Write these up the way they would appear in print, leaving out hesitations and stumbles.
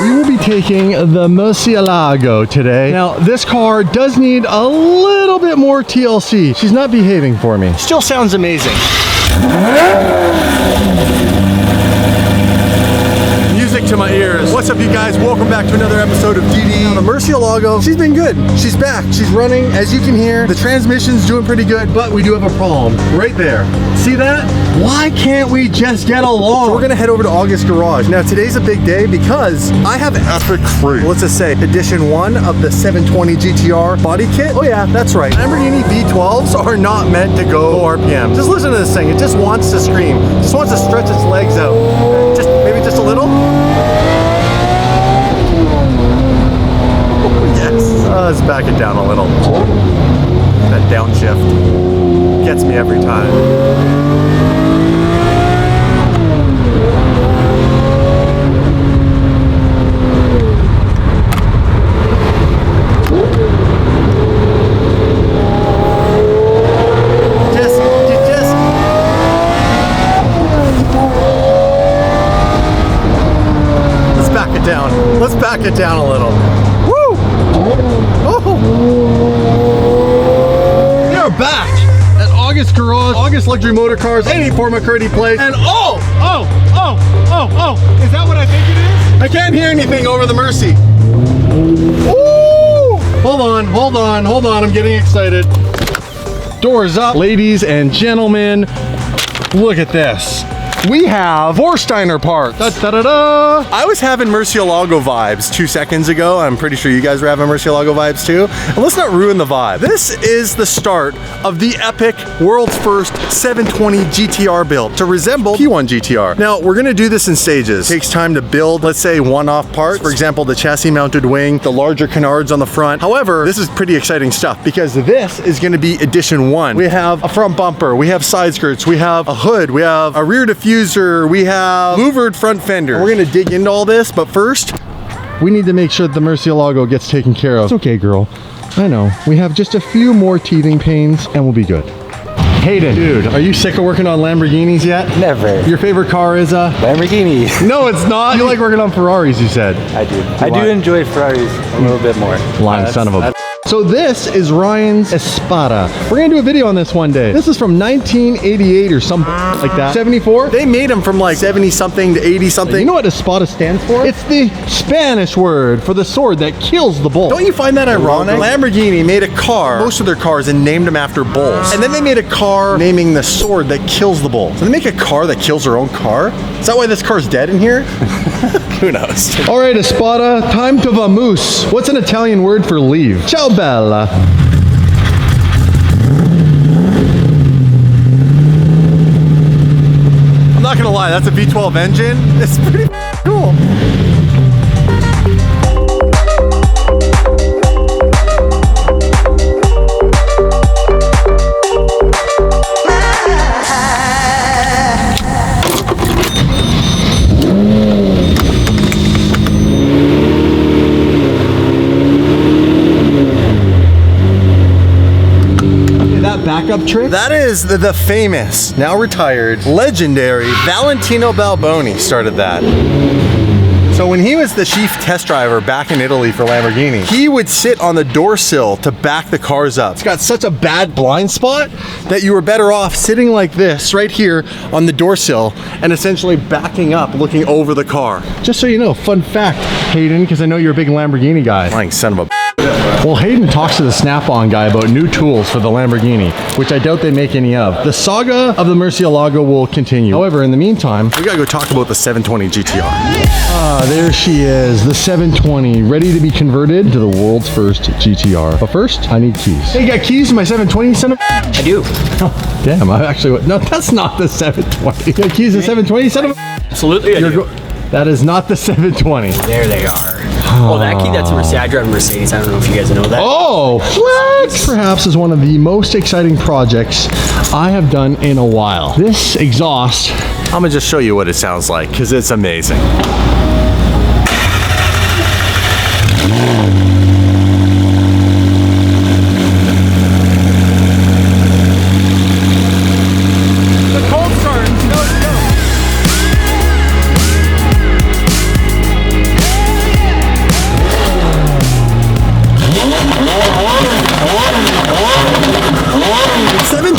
We will be taking the Murcielago today. Now, this car does need a little bit more TLC. She's not behaving for me. Still sounds amazing. Music to my ears. What's up, you guys? Welcome back to another episode of DD. Now, the Murcielago, she's been good. She's back. She's running, as you can hear. The transmission's doing pretty good, but we do have a problem right there. See that? Why can't we just get along? So we're gonna head over to August Garage. Now, today's a big day because I have an epic crew. Let's just say edition 1 of the 720 GTR body kit. Oh yeah, that's right. Lamborghini V12s are not meant to go RPM. Just listen to this thing. It just wants to scream. It just wants to stretch its legs out. Maybe just a little. Oh, yes. Let's back it down a little. That downshift gets me every time. Let's back it down a little. Woo! Oh! We are back at August Garage, August Luxury Motor Cars, 84 McCurdy Place, and oh! Is that what I think it is? I can't hear anything over the Mercy. Ooh! Hold on, I'm getting excited. Doors up. Ladies and gentlemen, look at this. We have Vorsteiner parts. Da-da-da-da. I was having Murcielago vibes 2 seconds ago. I'm pretty sure you guys were having Murcielago vibes too. And let's not ruin the vibe. This is the start of the epic world's first 720 GTR build to resemble P1 GTR. Now, we're gonna do this in stages. It takes time to build, let's say, one-off parts. For example, the chassis mounted wing, the larger canards on the front. However, this is pretty exciting stuff because this is gonna be edition 1. We have a front bumper, we have side skirts, we have a hood, we have a rear diffuser, we have louvered front fender. We're gonna dig into all this, but first, we need to make sure that the Murcielago gets taken care of. It's okay, girl. I know. We have just a few more teething pains and we'll be good. Hayden, dude, are you sick of working on Lamborghinis yet? Never. Your favorite car is a? Lamborghini. No, it's not. You like working on Ferraris, you said. I do. I do enjoy Ferraris a little bit more. Lying son of a... So this is Ryan's Espada. We're gonna do a video on this one day. This is from 1988 or something like that. 74? They made them from like 70 something to 80 something. You know what Espada stands for? It's the Spanish word for the sword that kills the bull. Don't you find that ironic? Lamborghini made a car, most of their cars, and named them after bulls. And then they made a car naming the sword that kills the bull. So they make a car that kills their own car? Is that why this car's dead in here? Who knows? All right, Espada, time to vamoose. What's an Italian word for leave? Ciao, bella. I'm not gonna lie, that's a V12 engine. It's pretty cool. Backup trick? That is the famous, now retired, legendary Valentino Balboni started that. So when he was the chief test driver back in Italy for Lamborghini, he would sit on the door sill to back the cars up. It's got such a bad blind spot that you were better off sitting like this right here on the door sill and essentially backing up, looking over the car. Just so you know, fun fact, Hayden, because I know you're a big Lamborghini guy. Lying son of a... Well, Hayden talks to the Snap-on guy about new tools for the Lamborghini, which I doubt they make any of. The saga of the Murcielago will continue. However, in the meantime, we gotta go talk about the 720 GTR. Ah, there she is, the 720, ready to be converted to the world's first GTR. But first, I need keys. Hey, you got keys to my 720, son of a... I do. Oh, damn, I actually... No, that's not the 720. You got keys to the 720, son of a... Absolutely, I do. That is not the 720. There they are. Oh, that key, that's a Mercedes. I drive a Mercedes. I don't know if you guys know that. Oh, flex! Perhaps is one of the most exciting projects I have done in a while. This exhaust, I'm gonna just show you what it sounds like, because it's amazing.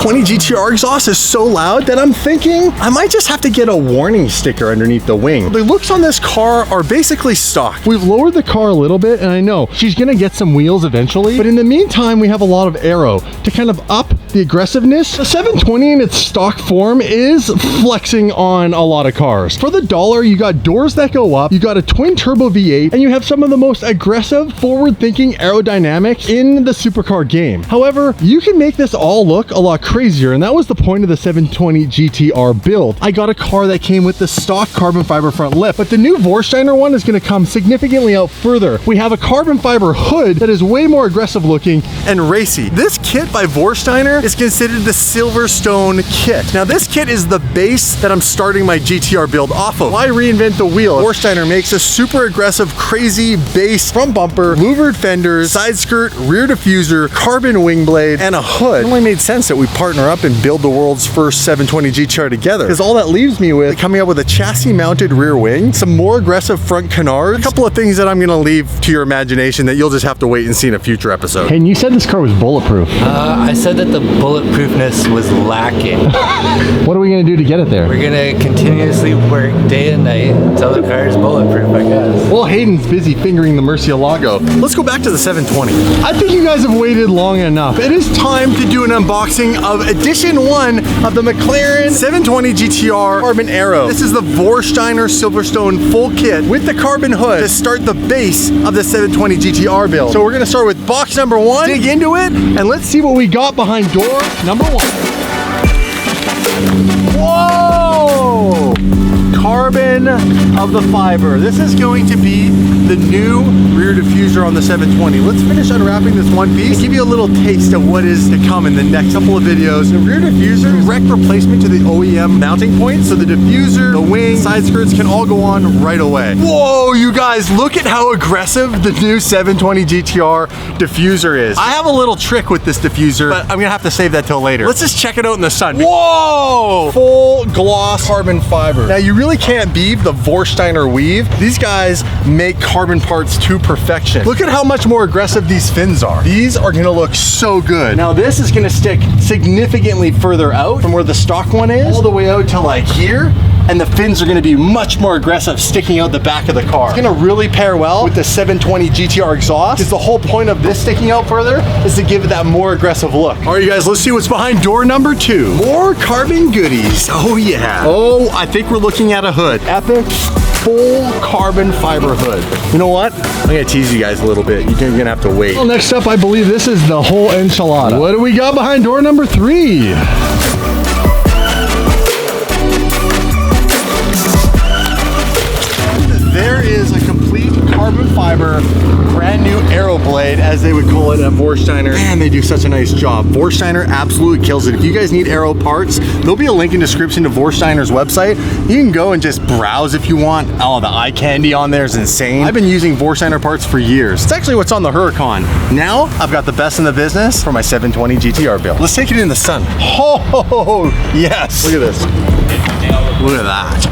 720 GTR exhaust is so loud that I'm thinking I might just have to get a warning sticker underneath the wing. The looks on this car are basically stock. We've lowered the car a little bit, and I know she's gonna get some wheels eventually, but in the meantime, we have a lot of aero to kind of up the aggressiveness. The 720 in its stock form is flexing on a lot of cars. For the dollar, you got doors that go up, you got a twin turbo V8, and you have some of the most aggressive, forward-thinking aerodynamics in the supercar game. However, you can make this all look a lot crazier, and that was the point of the 720 GTR build. I got a car that came with the stock carbon fiber front lip, but the new Vorsteiner one is going to come significantly out further. We have a carbon fiber hood that is way more aggressive looking and racy. This kit by Vorsteiner is considered the Silverstone kit. Now this kit is the base that I'm starting my GTR build off of. Why reinvent the wheel? Vorsteiner makes a super aggressive, crazy base front bumper, louvered fenders, side skirt, rear diffuser, carbon wing blade, and a hood. It only made sense that we partner up and build the world's first 720 GTR together, because all that leaves me with coming up with a chassis mounted rear wing, some more aggressive front canards, a couple of things that I'm gonna leave to your imagination that you'll just have to wait and see in a future episode. And you said this car was bulletproof. I said that the bulletproofness was lacking. What are we gonna do to get it there? We're gonna continuously work day and night until the car is bulletproof, I guess. Well, Hayden's busy fingering the Murcielago. Let's go back to the 720. I think you guys have waited long enough. It is time to do an unboxing of edition 1 of the Mclaren 720 GTR Carbon Aero. This is the Vorsteiner Silverstone full kit with the carbon hood to start the base of the 720 GTR build. So we're gonna start with box number 1, dig into it, and let's see what we got behind door number 1. Whoa! Carbon of the fiber. This is going to be the new rear diffuser on the 720. Let's finish unwrapping this one piece and give you a little taste of what is to come in the next couple of videos. The rear diffuser is a direct replacement to the OEM mounting point, so the diffuser, the wing, side skirts can all go on right away. Whoa, you guys, look at how aggressive the new 720 GTR diffuser is. I have a little trick with this diffuser, but I'm gonna have to save that till later. Let's just check it out in the sun. Whoa! Full gloss carbon fiber. Now you really can't beat the Vorsteiner weave. These guys make carbon parts to perfection. Look at how much more aggressive these fins are. These are gonna look so good. Now this is gonna stick significantly further out from where the stock one is, all the way out to like here. And the fins are gonna be much more aggressive sticking out the back of the car. It's gonna really pair well with the 720 GTR exhaust, because the whole point of this sticking out further is to give it that more aggressive look. All right, you guys, let's see what's behind door number 2. More carbon goodies. Oh yeah. Oh, I think we're looking at a hood. Epic full carbon fiber hood. You know what? I'm gonna tease you guys a little bit. You're gonna have to wait. Well, next up, I believe this is the whole enchilada. What do we got behind door number 3? There is a complete carbon fiber, brand new aero blade, as they would call it at Vorsteiner. Man, they do such a nice job. Vorsteiner absolutely kills it. If you guys need aero parts, there'll be a link in the description to Vorsteiner's website. You can go and just browse if you want. Oh, the eye candy on there is insane. I've been using Vorsteiner parts for years. It's actually what's on the Huracan. Now, I've got the best in the business for my 720 GTR build. Let's take it in the sun. Oh, yes. Look at this. Look at that.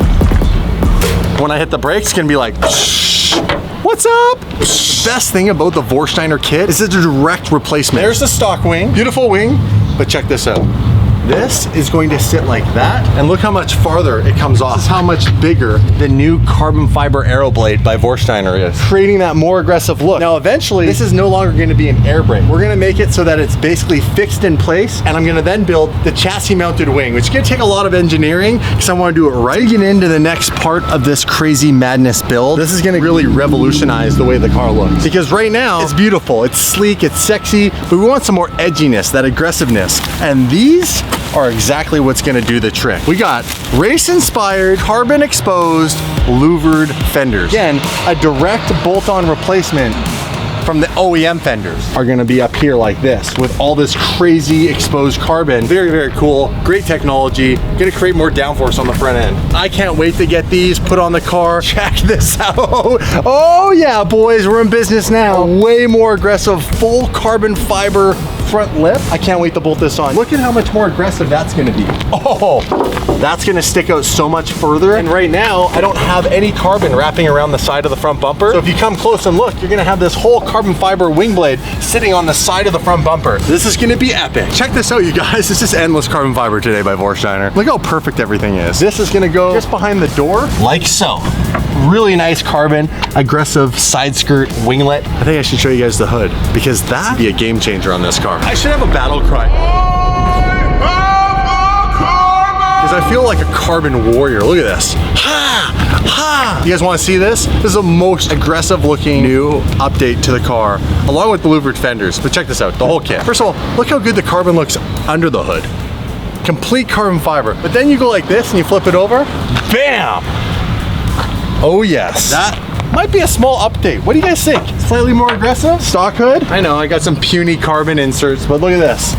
When I hit the brakes, it's gonna be like, shh, what's up? Best thing about the Vorsteiner kit is it's a direct replacement. There's the stock wing, beautiful wing, but check this out. This is going to sit like that, and look how much farther it comes off. This is how much bigger the new carbon fiber aero blade by Vorsteiner is, creating that more aggressive look. Now, eventually, this is no longer going to be an air brake. We're going to make it so that it's basically fixed in place, and I'm going to then build the chassis-mounted wing, which is going to take a lot of engineering, because I want to do it right. Digging into the next part of this crazy madness build, this is going to really revolutionize the way the car looks. Because right now, it's beautiful, it's sleek, it's sexy, but we want some more edginess, that aggressiveness. And these are exactly what's gonna do the trick. We got race-inspired, carbon-exposed, louvered fenders. Again, a direct bolt-on replacement from the OEM fenders are gonna be up here like this with all this crazy exposed carbon. Very, very cool, great technology. Gonna create more downforce on the front end. I can't wait to get these put on the car. Check this out. Oh yeah, boys, we're in business now. Way more aggressive, full carbon fiber front lip. I can't wait to bolt this on. Look at how much more aggressive that's gonna be. Oh, that's gonna stick out so much further. And right now, I don't have any carbon wrapping around the side of the front bumper. So if you come close and look, you're gonna have this whole carbon fiber wing blade sitting on the side of the front bumper. This is gonna be epic. Check this out, you guys. This is endless carbon fiber today by Vorsteiner. Look how perfect everything is. This is gonna go just behind the door, like so. Really nice carbon, aggressive side skirt winglet. I think I should show you guys the hood because that would be a game changer on this car. I should have a battle cry. Because I feel like a carbon warrior. Look at this. Ha! Ha! You guys want to see this? This is the most aggressive looking new update to the car, along with the louvered fenders. But check this out, the whole kit. First of all, look how good the carbon looks under the hood. Complete carbon fiber. But then you go like this and you flip it over. Bam! Oh yes. That might be a small update. What do you guys think? Slightly more aggressive? Stock hood? I know, I got some puny carbon inserts, but look at this.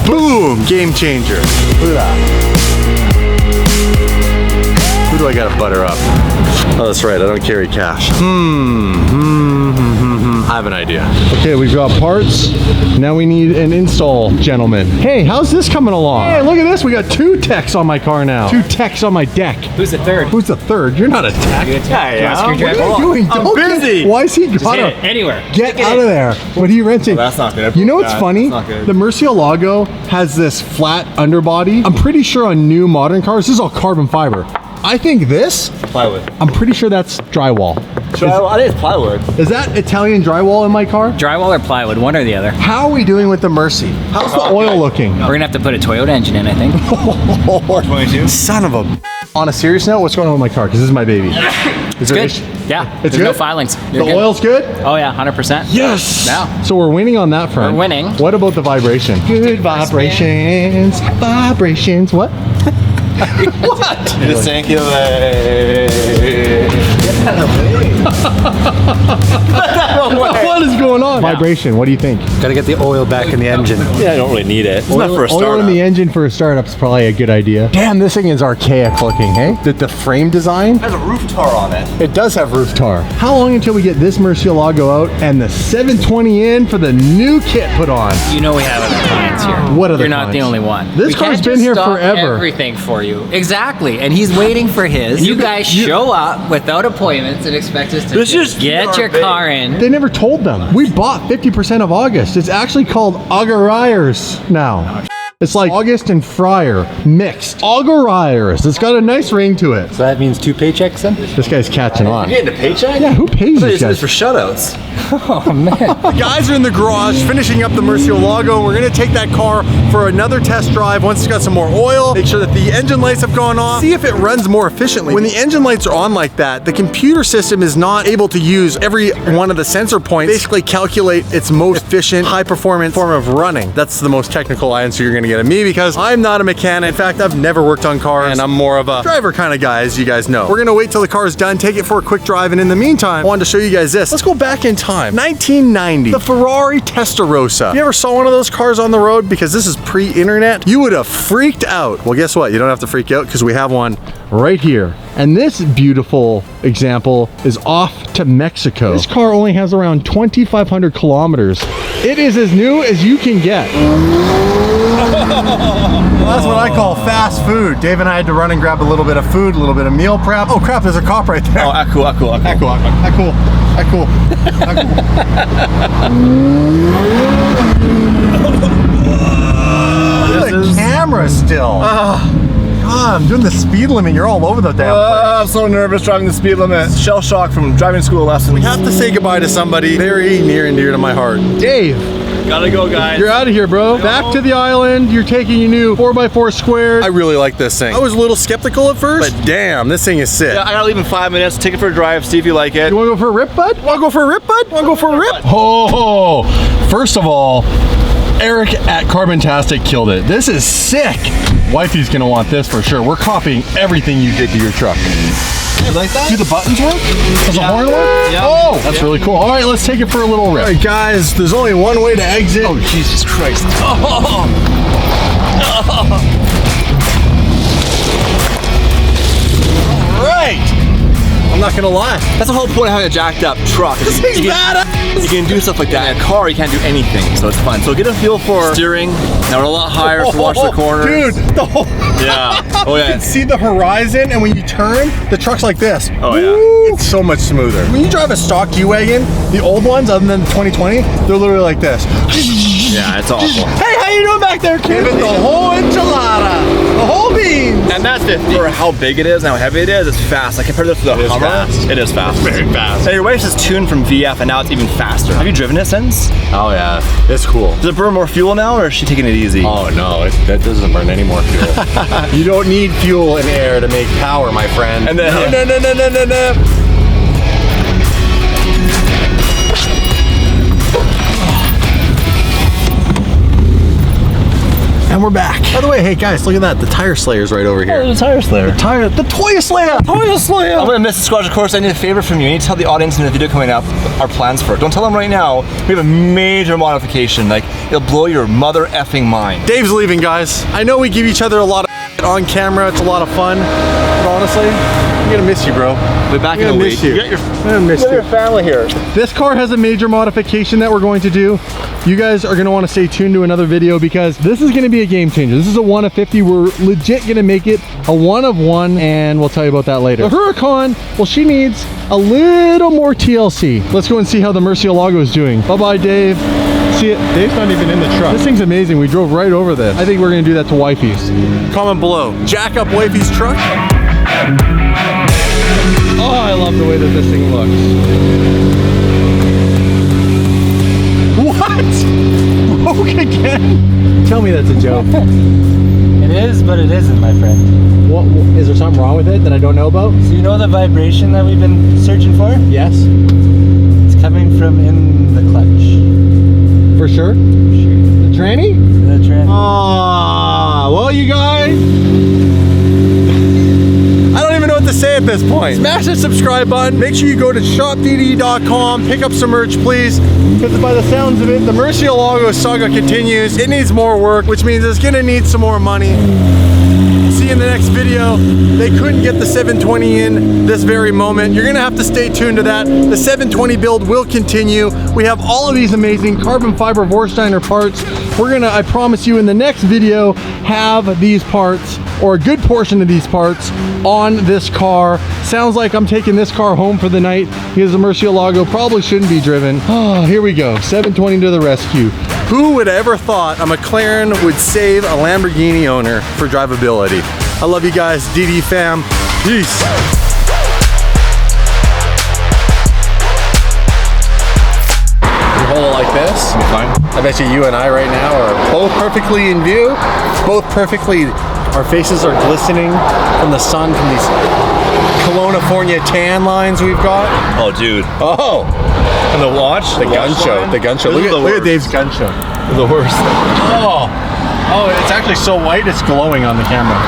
Boom! Game changer. Look at that. Who do I gotta butter up? Oh, that's right, I don't carry cash. I have an idea. Okay, we've got parts. Now we need an install gentleman. Hey, how's this coming along? Hey, look at this. We got 2 techs on my car now. 2 techs on my deck. Who's the third? Who's the third? You're not a tech. Yeah. What are you doing? I'm Don't busy. Why is he Hit gotta it anywhere. get out of there? What are you renting? That's not good. You know what's funny? That's not good. The Murcielago has this flat underbody. I'm pretty sure on new modern cars, this is all carbon fiber. I think this, Plywood. I'm pretty sure that's drywall. I think it's plywood. Is that Italian drywall in my car? Drywall or plywood, one or the other. How are we doing with the Mercy? How's the oil looking? We're gonna have to put a Toyota engine in, I think. 22. Son of a... On a serious note, what's going on with my car? Because this is my baby. Is there Good. issue? Yeah. It's There's no good? filings. The You're good. oil's good? Oh yeah, 100%. Yes! Yeah. So we're winning on that front. We're winning. What about the vibration? Good vibrations. Vibrations. What? What? Just thank you. What is going on? Vibration, what do you think? Gotta get the oil back in the engine. Yeah, I don't really need it. It's not for a Oil startup. in the engine for a startup is probably a good idea. Damn, this thing is archaic looking, hey? The frame design? It has a roof tar on it. It does have roof tar. How long until we get this Murcielago out and the 720 in for the new kit put on? You know we have other clients here. What other You're not the clients? only one. This We car's can't been just here stock forever. Everything for you. Exactly. And he's waiting for his. You guys show up without appointments and expect us to This is get your car in. They never told them. We bought 50% of August. It's actually called Auguriers now. It's like August and Friar mixed. Auguriers. It's got a nice ring to it. So that means 2 paychecks then? This guy's catching on. Getting a paycheck? Yeah, who pays these It's guys? for shutouts. Oh man. The guys are in the garage finishing up the Murcielago. We're gonna take that car for another test drive once it's got some more oil, make sure that the engine lights have gone off, see if it runs more efficiently. When the engine lights are on like that, the computer system is not able to use every one of the sensor points, basically calculate its most efficient, high performance form of running. That's the most technical answer you're gonna get at me because I'm not a mechanic. In fact, I've never worked on cars and I'm more of a driver kind of guy, as you guys know. We're gonna wait till the car is done, take it for a quick drive, and in the meantime, I wanted to show you guys this. Let's go back in time. 1990, the Ferrari Testarossa. You ever saw one of those cars on the road? Because this is pre-internet. You would have freaked out. Well, guess what? You don't have to freak out because we have one right here. And this beautiful example is off to Mexico. This car only has around 2,500 kilometers. It is as new as you can get. Well, that's what I call fast food. Dave and I had to run and grab a little bit of food, a little bit of meal prep. Oh crap, there's a cop right there. Oh, cool. Cool. The camera still. God, I'm doing the speed limit. You're all over the damn place. I'm so nervous driving the speed limit. Shell shock from driving school lessons. We have to say goodbye to somebody very near and dear to my heart. Dave, Gotta go, guys. you're out of here, bro. Back to the island. You're taking your new 4x4 squared. I really like this thing. I was a little skeptical at first, but damn, this thing is sick. Yeah, I gotta leave in 5 minutes. Take it for a drive. See if you like it. You wanna go for a rip, bud? Wanna go for a rip, bud? Wanna go for a rip? Oh, first of all, Eric at Carbontastic killed it. This is sick. Wifey's gonna want this for sure. We're copying everything you did to your truck. You like that? Do the buttons work? Does the horn work? Yeah. Oh, that's really cool. All right, let's take it for a little rip. All right, guys, there's only one way to exit. Oh, Jesus Christ. Right. I'm not gonna lie. That's the whole point of having a jacked up truck. This thing's badass. You can do stuff like that. In a car, you can't do anything, so it's fun. So get a feel for steering. Now we're a lot higher, so watch the corners. Dude, the whole Yeah. Oh you yeah. can see the horizon, and when you turn, the truck's like this. Oh, yeah. Woo! It's so much smoother. When you drive a stock G-Wagon, the old ones, other than the 2020, they're literally like this. Yeah, it's awful. Hey, how you doing back there, kid? Give it the whole enchilada, the whole beans. And that's 50. For how big it is and how heavy it is, it's fast. I compared this to the It is Hummer. fast. It is fast. Very fast. Now your wife's is tuned from VF, and now it's even faster. Have you driven it since? Oh yeah, it's cool. Does it burn more fuel now, or is she taking it easy? Oh no, that doesn't burn any more fuel. You don't need fuel and air to make power, my friend. And then no. And we're back. By the way, hey guys, look at that. The tire slayer's right over here. the tire slayer. The toy slayer. Toy slayer. I'm gonna miss the Squadron course. I need a favor from you. I need to tell the audience in the video coming up our plans for it. Don't tell them right now. We have a major modification. Like, it'll blow your mother effing mind. Dave's leaving, guys. I know we give each other a lot of on camera. It's a lot of fun. But honestly, I'm gonna miss you, bro. We'll be back I'm in a gonna week. miss you. You got your, I'm gonna miss you got you. your family here. This car has a major modification that we're going to do. You guys are gonna wanna stay tuned to another video because this is gonna be a game changer. This is a 1 of 50. We're legit gonna make it a 1 of 1, and we'll tell you about that later. The Huracan, well, she needs a little more TLC. Let's go and see how the Murcielago is doing. Bye-bye, Dave. See it? Dave's not even in the truck. This thing's amazing. We drove right over this. I think we're gonna do that to wifey's. Comment below. Jack up wifey's truck. Oh, I love the way that this thing looks. What? Broke again? Tell me that's a joke. It is, but it isn't, my friend. What, is there something wrong with it that I don't know about? So you know the vibration that we've been searching for? Yes. It's coming from in the clutch. For sure? The tranny? The trend. Ah, well, you guys, I don't even know what to say at this point. Smash that subscribe button. Make sure you go to shopdd.com, pick up some merch, please. Because by the sounds of it, the Murcielago saga continues. It needs more work, which means it's gonna need some more money. See you in the next video. They couldn't get the 720 in this very moment. You're gonna have to stay tuned to that. The 720 build will continue. We have all of these amazing carbon fiber Vorsteiner parts. We're gonna, I promise you, in the next video, have these parts, or a good portion of these parts, on this car. Sounds like I'm taking this car home for the night because the Murcielago probably shouldn't be driven. Oh, here we go, 720 to the rescue. Who would have ever thought a McLaren would save a Lamborghini owner for drivability? I love you guys, DD fam. Peace. You hold it like this. Fine. I bet you and I right now are both perfectly in view. Both perfectly, our faces are glistening from the sun, from these California tan lines we've got. Oh, dude. Oh, And the watch? the gun show, the gun show. This is the Look at worst. Dave's gun show. The worst. Oh, it's actually so white it's glowing on the camera.